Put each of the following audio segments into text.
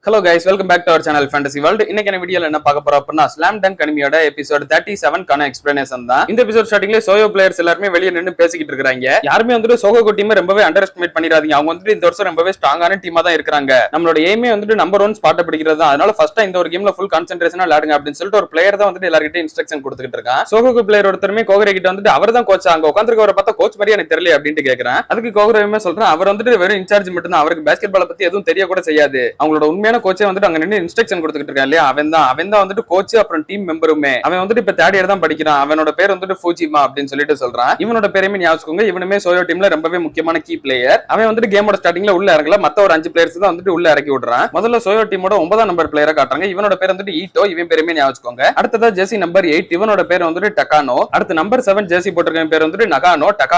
Hello guys, welcome back to our channel Fantasy World. இன்னைக்கான வீடியோல என்ன பார்க்க போறோம் அப்படினா ஸ்லாம் டங்க் அனிமியோட எபிசோட் 37 கான எக்ஸ்பிளனேஷன் தான். இந்த எபிசோட் ஸ்டார்டிங்ல சோயோ பிளேயர்ஸ் எல்லாரும் வெளிய நின்னு பேசிக்கிட்டு இருக்காங்க. யாருமே வந்து சோகோ டீமை ரொம்பவே அண்டர் எஸ்டிமேட் பண்ணிராதீங்க. அவங்க வந்து இந்த வருஷம் ரொம்பவே ஸ்ட்ராங்கான டீமா தான் இருக்காங்க. நம்மளோட எய்மே வந்து நம்பர் 1 ஸ்பாட் பிடிக்கிறது தான். அதனால ஃபர்ஸ்டா இந்த ஒரு கேம்ல ஃபுல் கான்சென்ட்ரேஷனா விளையாடுங்க அப்படின்னு சொல்லிட்டு ஒரு பிளேயர் தான் வந்து எல்லார்கிட்ட இன்ஸ்ட்ரக்ஷன் கொடுத்துக்கிட்டு இருக்கான். சோகோ பிளேயர் ஒருத்தருமே கோகரே கிட்ட வந்து அவர் தான் கோச், அங்க உட்கார்ந்திருக்கவரை பார்த்தா கோச் மாதிரி எனக்கு தெரியல அப்படினு கேக்குறான். அதுக்கு கோகரேமே சொல்றான் அவர் வந்து வெறும் இன்சார்ஜ் மட்டும் தான், அவருக்கு பாஸ்கெட் பால் பத்தி எதுவும் தெரிய கூட செய்யாது. அவங்களோட உண்மையான கோச்சே வந்து அங்க இன்ஸ்ட்ரக்ஷன் கொடுத்துட்டு இருக்கான் இல்லையா, அவன் தான் வந்துட்டு கோச் அப்புறம் டீம் மெம்பருமே. அவன் வந்துட்டு இப்ப தேர்ட் இயர் தான் படிக்கிறான். அவனோட பேர் வந்துட்டு ஃபூஜிமா அப்படின்னு சொல்லிட்டு சொல்றான். இவனோட பேரையுமே ஞாபகம், இவனுமே சோயோ டீம்ல ரொம்பவே முக்கியமான கீ பிளேயர். அவன் வந்துட்டு கேமோட ஸ்டார்டிங்ல உள்ள இறங்கல, மத்த ஒரு 5 பிளேயர்ஸ் தான் வந்துட்டு உள்ள இறக்கி விடுறான். முதல்ல சோயோ டீமோட 9ஆம் நம்பர் பிளேயரை காட்டுறாங்க. இவனோட பேர் வந்துட்டு ஈட்டோ, இவன் பேருமே ஞாபகம். அடுத்ததா ஜெர்சி நம்பர் 8, இவனோட பேர் வந்துட்டு டகானோ. அடுத்து நம்பர் 7 ஜெர்சி போட்டிருக்க பேர் வந்துட்டு நகானோ.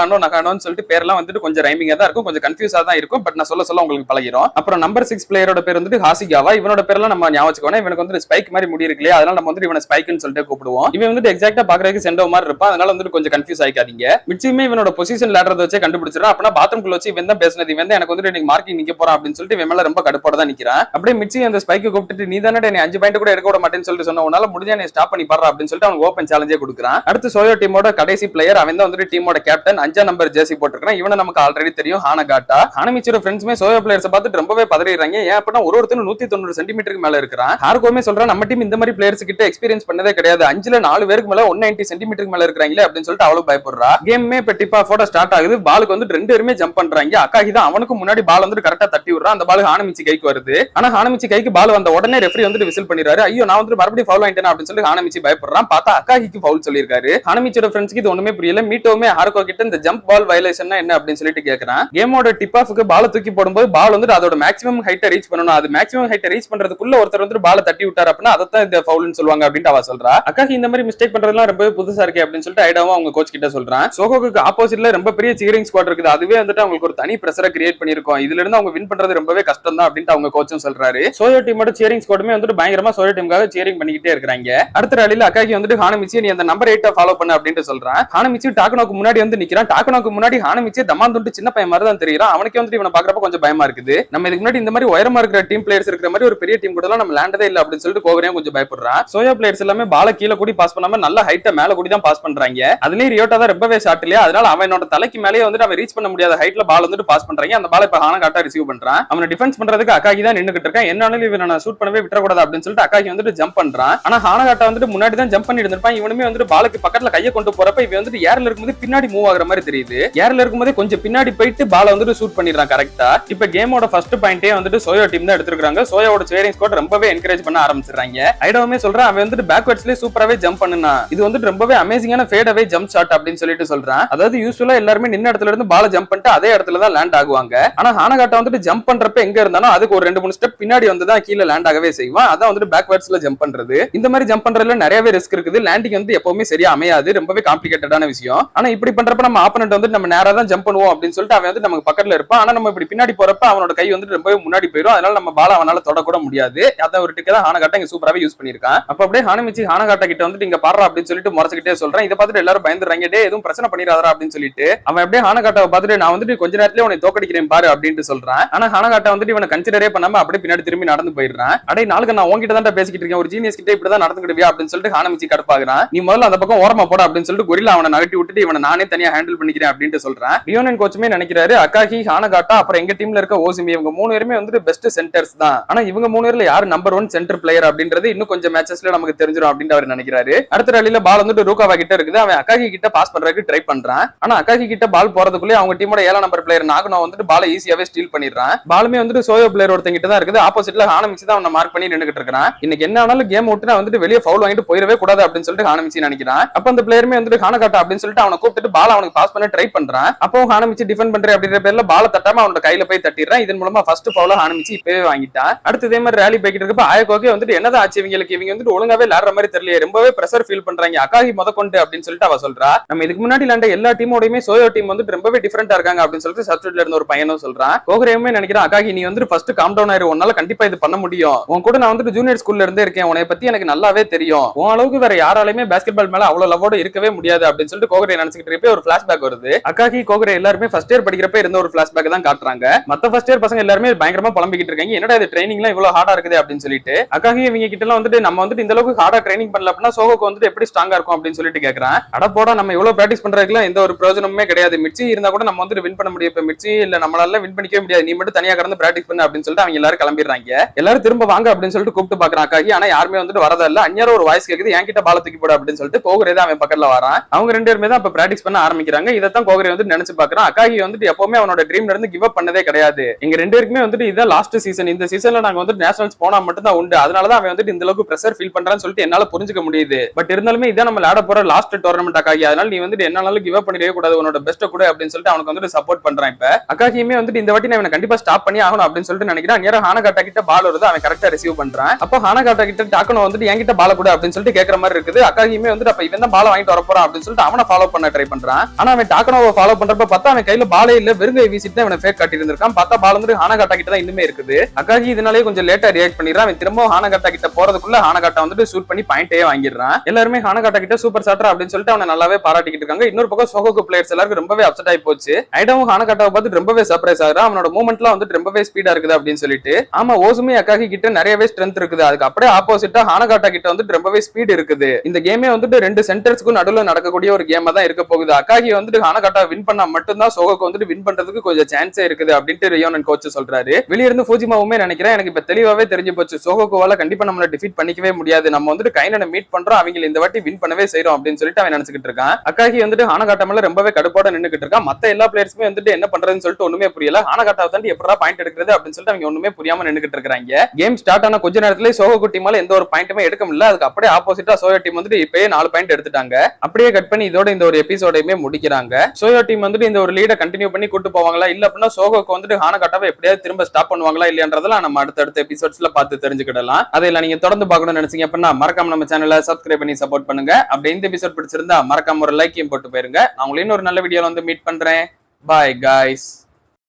நகானோன்னு சொல்லிட்டு பேர்லாம் வந்துட்டு கொஞ்சம் ரைமிங்கா தான் இருக்கும், கொஞ்சம் கன்ஃபியூஸா தான் இருக்கும். பட் நான் சொல்ல உங்களுக்கு பழகிரும். அப்புறம் நம்பர் 6 பிளேயரோட பேர் வந்துட்டு ஹாசிகாவா. இவனோட பேர்லாம் நம்ம ஞாபகம், இவனுக்கு வந்து ஸ்பைக் மாதிரி முடி இருக்கு இல்லையா, அதனால நம்ம வந்து இவனை ஸ்பைக்னு சொல்லிட்டு கூப்பிடுவோம். இவன் வந்து எக்ஸாக்ட்டா பாக்குறதுக்கு செண்டோ மாதிரி இருப்பான், அதனால வந்து கொஞ்சம் கன்ஃபியூஸ் ஆயிக்காதீங்க. மிச்சியுமே இவனோட பொசிஷன் லேடறத வச்சு கண்டுபிடிச்சிடறான். அப்பனா பாத்ரூம்குள்ள வச்சு இவன் தான் பேசினது, இவன் தான் எனக்கு வந்து இன்னைக்கு மார்க்கிங் நிக்க போறான் அப்படின்னு சொல்லிட்டு இவன் மேல ரொம்ப கடுப்போட தான் நிக்கிறான். அப்படியே மிச்சி அந்த ஸ்பைக்கை கூப்பிட்டு நீ தானே என்னை 5 பாயிண்ட் கூட எடுக்க விட மாட்டேன்னு சொல்லிட்டு சொன்ன, உன்னால முடிஞ்சா நீ ஸ்டாப் பண்ணி பாடுறா அப்படின்னு சொல்லிட்டு அவனுக்கு ஓப்பன் சேலஞ்சே கொடுக்குறான். அடுத்து சோயோ டீமோட கடைசி பிளேயர், அவன் தான் வந்து டீமோட கேப்டன், 5ஆம் நம்பர் ஜெர்சி போட்டிருக்கான். இவனை நமக்கு ஆல்ரெடி தெரியும், ஹானகாட்டா. ஹானமிச்சியோட ஃப்ரெண்ட்ஸ்மே சோயோ பிளேயர்ஸ் பார்த்துட்டு ரொம்பவே பதறிடுறாங்க. ஏன் அப்படின்னா ஒருத்தரும் 190 சென்டிமீட்டருக்கு மேல இருக்கிறான். ஹார்கோமே சொல்றான் நம்ம டீம் இந்த மாதிரி பிளேயர்ஸ் கிட்ட எக்ஸ்பீரியன்ஸ் பண்ணதே கிடையாது, 5ல 4 பேருக்கு மேல 190 சென்டிமீட்டருக்கு மேல இருக்காங்களே அப்படின்னு சொல்லிட்டு அவளும் பயப்படுறா. கேமே இப்ப டிப் ஆஃப் ஸ்டார்ட் ஆகுது. பாலுக்கு வந்து 2 பேருமே ஜம்ப் பண்றாங்க. அக்காகி தான் அவனுக்கு முன்னாடி பால் வந்து கரெக்டா தட்டி விடுறான். அந்த பால் ஹானமிச்சி கைக்கு வருது. ஆனா ஹானமிச்சி கைக்கு பால் வந்த உடனே ரெஃபரி வந்து விசில் பண்ணிடுறாரு. ஐயோ நான் வந்து மறுபடியும் ஃபவுல் ஆயிட்டேன் அப்படின்னு சொல்லி ஹானமிச்சி பயப்படுறான். பார்த்தா அக்காகிக்கு ஃபவுல் சொல்லியிருக்காரு. ஹானமிச்சியோட ஃப்ரெண்ட்ஸ்க்கு இது ஒண்ணுமே புரியல. மீட்டோமே ஹார்கோ கிட்ட இந்த ஜம்ப் பால் வயலேஷன் என்ன அப்படின்னு சொல்லிட்டு கேக்குறான். கேமோட டிப் ஆஃப்க்கு பால் தூக்கி போடும்போது பால் வந்து அதோட மேக்ஸிமம் ஹைட்டை ரீச் பண்ணணும். அது மேக்ஸிமம் ஹைட்டை ரீச் பண்றதுக்குள்ள ஒருத்தர் வந்து பால் தட்டி விட்டார் அப்படின்னா அதான் இந்த ஃபவுல்னு சொல்லுவாங்க அப்படின்னு அவ சொல்றா. அக்காகி இந்த மாதிரி மிஸ்டேக் பண்றதுலாம் ரொம்ப புதுசா இருக்கு அப்படின்னு சொல்லிட்டு ஐடாவும் அவங்க கோச் கிட்ட சொல்றான். சோகோக்கு ஆப்போசிட்ல ரொம்ப பெரிய சீரிங் ஸ்குவாட் இருக்குது. அதுவே வந்துட்டு அவங்களுக்கு ஒரு தனி பிரஷரை கிரியேட் பண்ணிருக்கும். இதுல இருந்து அவங்க வின் பண்றது ரொம்பவே கஷ்டம் தான் அப்படின்னு அவங்க கோச்சும் சொல்றாரு. சோயோ டீமோட சீரிங் ஸ்குவாடுமே வந்துட்டு பயங்கரமா சோயோ டீமுக்காக சீரிங் பண்ணிக்கிட்டே இருக்காங்க. அடுத்த ரேலில அக்காகி வந்துட்டு ஹானமிச்சி நீ அந்த நம்பர் 8 ஃபாலோ பண்ணு அப்படினு சொல்றான். ஹானமிச்சி டாக்கனோக்கு முன்னாடி வந்து நிக்கிறான். டாக்கனோக்கு முன்னாடி ஹானமிச்சி தமாந்துண்டு சின்ன பையன் மாதிரி தான் தெரியுறான். அவனுக்கு வந்து இவனை பாக்குறப்ப கொஞ்சம் பயமா இருக்குது. நம்ம இதுக்கு முன்னாடி இந்த மாதிரி உயரமா இருக்கிற டீம் பிளேயர்ஸ் இருக்கிற மாதிரி ஒரு பெரிய டீம் கூட நம்ம விளையாண்டதே இல்ல அப்படின்னு சொல்லிட்டு கோகரையும் கொஞ்சம் பயப்படுறான். சோயோ பிளேயர்ஸ் எல்லாமே பால கீழ கூடி பாஸ் பண்ணாம நல்ல ஹைட்ட மேல கூடி தான் பாஸ் பண்றாங்க. அதுலயும் ரியோட்டா தான் ரொம்பவே ஷார்ட் இல்லையா, அதனால அவனோட தலைக்கு மேலேயே வந்துட்டு அவன் ரீச் பண்ண முடியாத ஹைட்ல பால் வந்துட்டு பாஸ் பண்றாங்க. அந்த பால் இப்ப ஹானகாட்டா ரிசீவ் பண்றான். அவனை டிஃபென்ஸ் பண்றதுக்கு அக்காகி தான் நின்னுகிட்டு இருக்கான். என்னாலும் இவனை ஷூட் பண்ணவே விட்டுறக்கூடாது அப்படின்னு சொல்லிட்டு அக்காகி வந்துட்டு ஜம்ப் பண்றான். ஆனா ஹானகாட்டா வந்துட்டு முன்னாடி தான் ஜம்ப் பண்ணி இருந்திருப்பான். இவனுமே வந்துட்டு பாலுக்கு பக்கத்துல கையை கொண்டு போறப்ப இவன் வந்துட்டு ஏர்ல இருக்கும்போது பின்னாடி மூவ் ஆகுற மாதிரி தெரியுது. ஏர்ல இருக்கும்போது கொஞ்சம் பின்னாடி போயிட்டு பால வந்துட்டு ஷூட் பண்ணிடுறான் கரெக்டா. இப்ப கேமோட ஃபர்ஸ்ட் பாயிண்டே வந்துட்டு சோயோ டீம் தான் எடுத்துருக்காங்க. சோயோட சேரிங் ஸ்குவாட் ரொம்பவே என்கரேஜ் பண்ண ஆரம்பிச்சிடுறாங்க. ஐடோமே சொல்றான் அவன் வந்துட்டு பேக்வர்ட்ஸ்லயே சூப்பராவே ஜம்ப் பண்ணுனா, இது வந்துட்டு ரொம்பவே அமேசிங்கான ஃபேட் அவே ஜம்ப் ஷாட் அப்படின்னு சொல்லிட்டு சொல்றான். அதாவது யூசுவலா எல்லாரும் நின்ன இடத்துல இருந்து பால ஜம்ப் பண்ணிட்டு அதே இடத்துல தான் லேண்ட் ஆகுவாங்க. ஆனா ஹானகாட்டா வந்துட்டு ஜம்ப் பண்றப்ப எங்க இருந்தாலும் அதுக்கு ஒரு 2-3 ஸ்டெப் பின்னாடி வந்து தான் கீழ லேண்ட் ஆகவே செய்வான். அதான் வந்துட்டு பேக்வர்ட்ஸ்ல ஜம்ப் பண்றது. இந்த மாதிரி ஜம்ப் பண்றதுல நிறையவே ரிஸ்க் இருக்குது. லேண்டிங் வந்து எப்பவுமே சரியா அமையாது, ரொம்பவே காம்ப்ளிகேட்டடான விஷயம். ஆனா இப்படி பண்றப்ப நம்ம ஆப்போனன்ட் வந்து நம்ம நேரா தான் ஜம்ப் பண்ணுவோம் அப்படின்னு சொல்லிட்டு அவன் வந்து நமக்கு பக்கத்துல இருப்பான். ஆனா நம்ம இப்படி பின்னாடி போறப்ப அவனோட கை வந்து ரொம்பவே முன்னாடி போயிடும். அதனால நம்ம பால அவனால தொடக்கூட முடியாது. அத ஒரு டிக்க தான் ஹானகாட்டா இங்க சூப்பராவே யூஸ் பண்ணிருக்கான். அப்ப அப்படியே ஹானமிச்சி ஹானகாட்டா கிட்ட வந்துட்டு இங்க பாடுறா அப்படின்னு சொல்லிட்டு முறைச்சிட்டே சொல்றான். இதை பார்த்துட்டு எல்லாரும் பயந்துறாங்க, டே எதுவும் பிரச்சனை பண்ணிடாதா அப்படின்னு சொல்லிட்டு அவன் அப்படியே ஹானகாட்டாவை பார்த்துட்டு நான் வந்துட்டு கொஞ்ச நேரத்துல உன்னை தோக்கடிக்கிறேன் பாரு அப்படின்னு சொல்றான். ஆனா ஹானகாட்டா வந்துட்டு இவனை கன்சிடரே பண்ணாம அப்படியே பின்னாடி திரும்பி நடந்து போயிடுறான். அடே நாளுக்கு நான் உன்கிட்ட தான் பேசிக்கிட்டு இருக்கேன், ஒரு ஜீனியஸ் கிட்ட இப்படிதான் நடந்துக்கிடுவியா அப்படின்னு சொல்லிட்டு ஹானமிச்சி கடுப்பாகிறான். நீ முதல்ல அந்த பக்கம் ஓரமா போட அப்படின்னு சொல்லிட்டு கொரில்லா அவனை நகட்டி விட்டுட்டு இவனை நானே தனியா ஹேண்டில் பண்ணிக்கிறேன் அப்படின்னு சொல்றான். லியோனன் கோச்சுமே நினைக்கிறாரு அக்காகி ஹானகாட்டா அப்புறம் எங்க டீம்ல இருக்க ஓசிமி இவங்க 3 பேருமே வந்துட்டு பெஸ்ட் சென்டர்ஸ் தான். ஆனா இவங்க 3 பேர்ல யார் நம்பர் 1 சென்டர் பிளேயர் அப்படின்றது இன்னும் கொஞ்சம் மேட்சஸ்ல நமக்கு தெரிஞ்சிடும் அப்படின்னு அவர் நினைக்கிறாரு. அடுத்த ரேலில பால் வந்துட்டு ரூகாவா கிட்ட இருக்குது. அவன் அக்காகி கிட்ட பாஸ் பண்றதுக்கு ட்ரை பண்றான். ஆனா அக்காகி கிட்ட பால் போறதுக்குள்ளே அவங்க டீமோட 7ஆம் நம்பர் பிளேயர் நாகனோ வந்துட்டு பால ஈஸியாவே ஸ்டீல் பண்ணிடுறான். பாலுமே வந்துட்டு சோயோ பிளேயர் ஒருத்தங்கிட்ட தான் இருக்குது. ஆப்போசிட்ல ஹானமிச்சி தான் அவனை மார்க் பண்ணி நின்னுகிட்டு இருக்கான். இன்னைக்கு என்ன ஆனாலும் கேம் விட்டு நான் வந்துட்டு வெளியே ஃபவுல் வாங்கிட்டு போயிடவே கூடாது அப்படின்னு சொல்லிட்டு ஹானமிச்சி நினைக்கிறான். அப்ப அந்த பிளேயருமே வந்துட்டு ஹானகாட்டா அப்படின்னு சொல்லிட்டு அவனை கூப்பிட்டு பால் அவனுக்கு பாஸ் பண்ண ட்ரை பண்றான். அப்போ ஹானமிச்சி டிஃபெண்ட் பண்றேன் அப்படின்ற பேர்ல பால தட்டாம அவனோட கையில போய் தட்டிடுறான். இதன் மூலமா ஃபர்ஸ்ட் ஃபவுல ஹானமிச்சி இப்பவே வாங்கிட்டான். அடுத்து இதே மாதிரி ரேலி போய்கிட்டு இருக்கப்ப ஆயக்கோக்கே வந்துட்டு என்னதான் ஆச்சு இவங்க வந்துட்டு ஒழுங்காவே விளையாடுற மாதிரி தெரியல, ரொம்பவே பிரஷர் ஃபீல் பண்றாங்க அக்காகி முதற்கொண்டு அப்படின்னு சொல்லிட்டு அவ சொல்றா. நம்ம இதுக்கு முன்னாடி விளையாண்ட எல்லா டீமோடையுமே சோயோ டீம் வந்துட்டு ரொம்பவே டிஃபரெண்டா இருக்காங்க அப்படின்னு சொல்லிட்டு சப்ஸ்டிட்யூட்ல இருந்த ஒரு பையனும் சொல்றான். கோகரேயுமே நினைக்கிறேன் அக்காகி நீ வந்துட்டு ஃபர்ஸ்ட் காம் டவுன் ஆயிரு, உன்னால கண்டிப்பா இது பண்ண முடியும், உன் கூட நான் வந்துட்டு ஜூனியர் ஸ்கூல்ல இருந்தே இருக்கேன், உன்னை பத்தி எனக்கு நல்லாவே தெரியும், உன் அளவுக்கு வேற யாராலுமே பாஸ்கெட் பால் மேல அவ்வளவு லவோட இருக்கவே முடியாது அப்படின்னு சொல்லிட்டு கோகரே நினைச்சிட்டு இருப்பே ஒரு பிளாஷ்பேக் வருது. அக்காகி கோகரே எல்லாருமே ஃபர்ஸ்ட் இயர் படிக்கிறப்ப இருந்த ஒரு பிளாஷ்பேக் தான் காட்டுறாங்க. மத்த ஃபர்ஸ்ட் இயர் பசங்க எல்லாருமே பயங்கரமா புலம்பிக்கிட்டு இருக்காங்க, என்னடா இது ட்ரைனிங்லாம் இவ்வளவு ஹார்டா இருக்குது அப்படின்னு சொல்லிட்டு அக்காகி இவங்க கிட்ட எல்லாம் வந்துட்டு நம்ம வந்துட்டு இந்த அளவுக்கு ஹார்டா ட்ரைனிங் பண்ணல அப்படின்னா சோகோக்கு வந்துட்டு எப்படி ஸ்ட்ராங்கா இருக்கும் அப்படின்னு சொல்லிட்டு கேக்குறேன். அட போடா, நம்ம இவ்வளவு பிராக்டிஸ் பண்றதுக்குலாம் எந்த ஒரு பிரயோஜனமுமே கிடையாது. மிச்சி இருந்தா கூட நம்ம வந்துட்டு வின் பண்ண முடியும். இப்ப மிச்சி இல்ல நம்மளால வின் பண்ணிக்கவே முடியாது. நீ மட்டும் தனியா கடந்து பிராக்டிஸ் பண்ணு அப்படின்னு சொல்லிட்டு அவங்க எல்லாரும் கிளம்பிடுறாங்க. எல்லாரும் திரும்ப வாங்க அப்படின்னு சொல்லிட்டு கூப்பிட்டு பாக்குறான் அக்காகி. ஆனா யாருமே வந்துட்டு வரதா இல்ல. அந்நியார ஒரு வாய்ஸ் கேக்குது, என்கிட்ட பால தூக்கி போடு அப்படின்னு சொல்லிட்டு கோகுரே தான் அவன் பக்கத்துல வரான். அவங்க ரெண்டு பேருமே தான் அப்ப பிராக்டிஸ் பண்ண ஆரம்பிக்கிறாங்க. இதைத்தான் கோகுரே வந்து நினைச்சு பாக்குறான். அக்காகி வந்துட்டு எப்பவுமே அவனோட ட்ரீம்ல இருந்து கிவ் அப் பண்ணதே கிடையாது. எங்க ரெண்டு பேருக்குமே வந்துட்டு இதான் லாஸ்ட் சீசன். இந்த சீசன்ல நாங்க வந்து நேஷனல்ஸ் போனா மட்டும் தான் உண்டு. அதனாலதான் அவன் வந்துட்டு இந்த அளவுக்கு பிரஷர் ஃபீல் பண்றான்னு சொல்லிட்டு என்னால புரிஞ்சுக்க முடியுது. பட் இருந்தாலுமே இதான் நம்ம விளையாட போற லாஸ்ட் டோர்னமெண்ட் அக்காகி. அதனால நீ வந்துட்டு என்னாலும் கிவ் அப் பண்ணிடவே கூடாது, உன்னோட பெஸ்ட் கூட அப்படின்னு சொல்லிட்டு அவனுக்கு வந்துட்டு சப்போர்ட் பண்றான். இப்ப அக்காகியுமே வந்துட்டு இந்த வாட்டி நான் கண்டிப்பா ஸ்டாப் பண்ணி ஆகணும் அப்படின்னு சொல்லிட்டு நினைக்கிறேன். நேரம் ஹானகாட்டா கிட்ட பால் வருது, அவன் கரெக்டா ரிசீவ் பண்றான். அப்போ ஹானகாட்டா கிட்ட டாக்கனோ வந்துட்டு என்கிட்ட பால கூட அப்படின்னு சொல்லிட்டு கேட்கற மாதிரி இருக்குது. அக்காகியுமே வந்துட்டு அப்ப இவன் தான் பால வாங்கிட்டு வர போறான் அப்படின்னு சொல்லிட்டு அவனை ஃபாலோ பண்ண ட்ரை பண்றான். ஆனா அவன் டாக்கனோவை ஃபாலோ பண்றப்ப பார்த்தா அவன் கையில பாலே இல்ல, வெறுங்கை வீசிட்டு அவனை ஃபேக் காட்டி இருந்திருக்கான். பார்த்தா பால் வந்துட்டு ஹானகாட்டா கிட்ட தான் இன்னுமே இருக்குது. அக்காகி இதனாலே கொஞ்சம் லேட்டா ரியாக்ட் பண்ணிடுறான். அவன் திரும்ப ஹானகாட்டா கிட்ட போறதுக்குள்ள ஹானகாட்டா வந்துட்டு ஷூட் பண்ணி பாயிண்டே வாங்கிடுறான். எல்லாருமே ஹானகாட்டா கிட்ட சூப்பர் சாட்டர் அப்படின்னு சொல்லிட்டு அவனை நல்லாவே பாராட்டிக்கிட்டு இருக்காங்க. இன்னொரு பக்கம் சோகோக்கு பிளேயர்ஸ் எல்லாரும் ரொம்பவே அப்செட் ஆகி போச்சு. ஐடாவும் ஹானகாட்டாவை பார்த்து ரொம்பவே சர்ப்ரைஸ் ஆகுறான். அவனோட மூவ்மெண்ட்லாம் வந்துட்டு ரொம்பவே ஸ்பீடா இருக்குது அப்படின்னு சொல்லிட்டு. ஆமா, ஓசுமி அக்காகி கிட்ட நிறையவே ஸ்ட்ரென்த் இருக்குது. அதுக்கு அப்படியே ஆப்போசிட்டா ஹானகாட்டா கிட்ட வந்துட்டு ரொம்பவே ஸ்பீட் இருக்குது. இந்த கேமே வந்துட்டு ரெண்டு சென்டர்ஸ்க்கும் நடுவுல நடக்கக்கூடிய ஒரு கேமா தான் இருக்க போகுது. அக்காகி வந்துட்டு ஹானகாட்டா வின் பண்ணா மட்டும்தான் சோகோக்கு வந்துட்டு வின் பண்றதுக்கு கொஞ்சம் சான்ஸே இருக்குது அப்படின்ட்டு ரியோனன் கோச் சொல்றாரு. வெளிய இருந்து ஃபூஜிமாவுமே நினைக்கிறேன், எனக்கு இப்ப தெளிவாவே தெரிஞ்சு போச்சு, சோகோக்குவால கண்டிப்பா நம்மள டிஃபீட் பண்ணிக்கவே முடியாது. நம்ம வந்துட்டு கைனனை மீட் பண்றோம், அவங்க இந்த வாட்டி வின் பண்ணவே செய்றோம் அப்படின்னு சொல்லிட்டு அவன் நினைச்சுக்கிட்டு இருக்கான். அக்காகி வந்துட்டு ஹானகாட்டா மேல ரொம்பவே கடுப்போட நின்னுக்கிட்டு இருக்கான். மத்த எல்லா பிளேயர்ஸுமே வந்துட்டு என்ன பண்றதுன்னு சொல்லிட்டு ஒண்ணுமே புரியல. ஹானகாட்டாவை தாண்டி எப்படா பாயிண்ட் எடுக்கிறது அப்படின்னு சொல்லிட்டு அவங்க ஒண்ணுமே புரியாம நின்னுக்கிட்டு இருக்காங்க. கேம் ஸ்டார்ட் ஆன கொஞ்ச நேரத்துல சோகோ டீமால எந்த ஒரு பாயிண்ட்டுமே எடுக்க முடியல. அதுக்கு அப்படியே ஆப்போசிட்டா சோயோ டீம் வந்துட்டு இப்பயே 4 பாயிண்ட் எடுத்துட்டாங்க. அப்படியே கட் பண்ணி இதோட இந்த ஒரு எபிசோடையுமே முடிக்கிறாங்க. சோயோ டீம் வந்துட்டு இந்த ஒரு லீட கண்டினியூ பண்ணி கூட்டு போவாங்களா, இல்ல அப்படின்னா சோகோக்கு வந்துட்டு ஹானகாட்டாவை எப்படியாவது திரும்ப ஸ்டாப் பண்ணுவாங்களா இல்லையன்றதெல்லாம் நம்ம அடுத்த எபிசோட்ஸ்ல பார்த்து தெரிஞ்சுக்கிடலாம். அதையெல்லாம் நீங்க தொடர்ந்து பார்க்கணும்னு நினைச்சீங்க அப்படின்னா மறக்காம நம்ம சேனலை சப்ஸ்கிரைப் பண்ணி சப்போர்ட் பண்ணுங்க. அப்படி இந்த எபிசோட் பிடிச்சிருந்தா மறக்காம ஒரு லைக்கையும் போட்டு போயிருங்க. நான் உங்களை இன்னொரு நல்ல வீடியோல வந்து மீட் பண்றேன். Bye guys.